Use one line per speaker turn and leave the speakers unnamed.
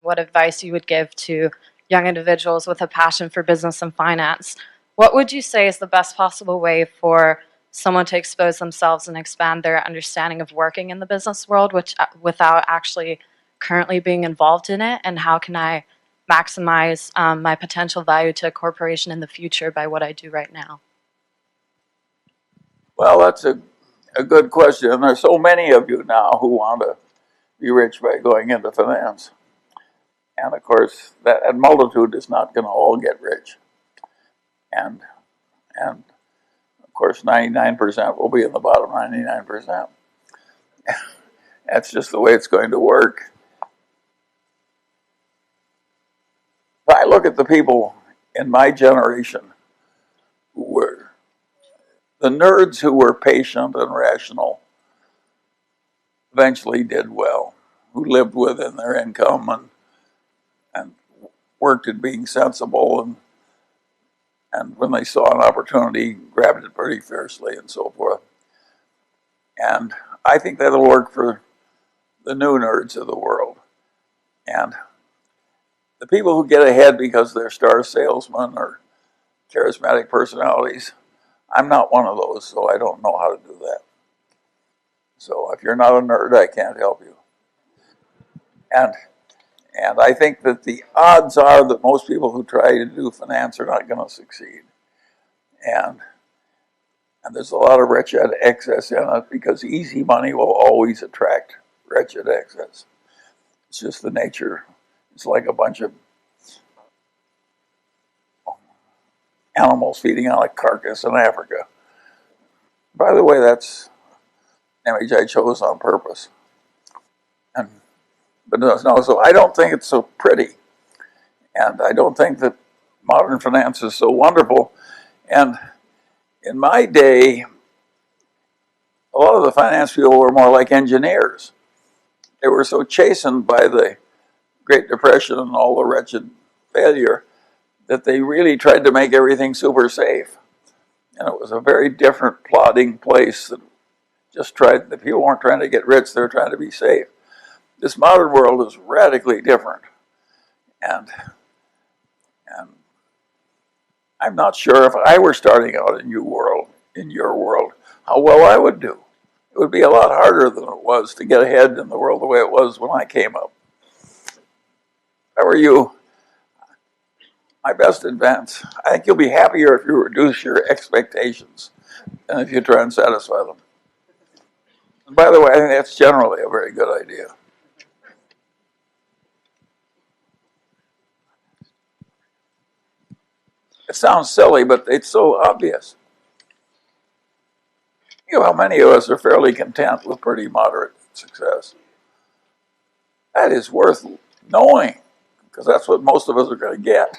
what advice you would give to young individuals with a passion for business and finance, what would you say is the best possible way for someone to expose themselves and expand their understanding of working in the business world, which without actually currently being involved in it? And how can I maximize my potential value to a corporation in the future by what I do right now?
Well, that's a good question. And there's so many of you now who want to be rich by going into finance. And of course, that multitude is not going to all get rich. And of course, 99% will be in the bottom 99%. That's just the way it's going to work. If I look at the people in my generation who were the nerds who were patient and rational, eventually did well, who lived within their income and worked at being sensible, and when they saw an opportunity, grabbed it pretty fiercely and so forth. And I think that'll work for the new nerds of the world. And the people who get ahead because they're star salesmen or charismatic personalities, I'm not one of those, so I don't know how to do that. So if you're not a nerd, I can't help you. And I think that the odds are that most people who try to do finance are not going to succeed. And there's a lot of wretched excess in it because easy money will always attract wretched excess. It's just the nature. It's like a bunch of animals feeding on a carcass in Africa. By the way, that's an image I chose on purpose. But no, so I don't think it's so pretty. And I don't think that modern finance is so wonderful. And in my day, a lot of the finance people were more like engineers. They were so chastened by the Great Depression and all the wretched failure that they really tried to make everything super safe. And it was a very different, plodding place that the people weren't trying to get rich, they were trying to be safe. This modern world is radically different. And I'm not sure if I were starting out in your world, how well I would do. It would be a lot harder than it was to get ahead in the world the way it was when I came up. If I were you, my best advance, I think you'll be happier if you reduce your expectations than if you try and satisfy them. And by the way, I think that's generally a very good idea. It sounds silly, but it's so obvious. You know how many of us are fairly content with pretty moderate success? That is worth knowing, because that's what most of us are going to get.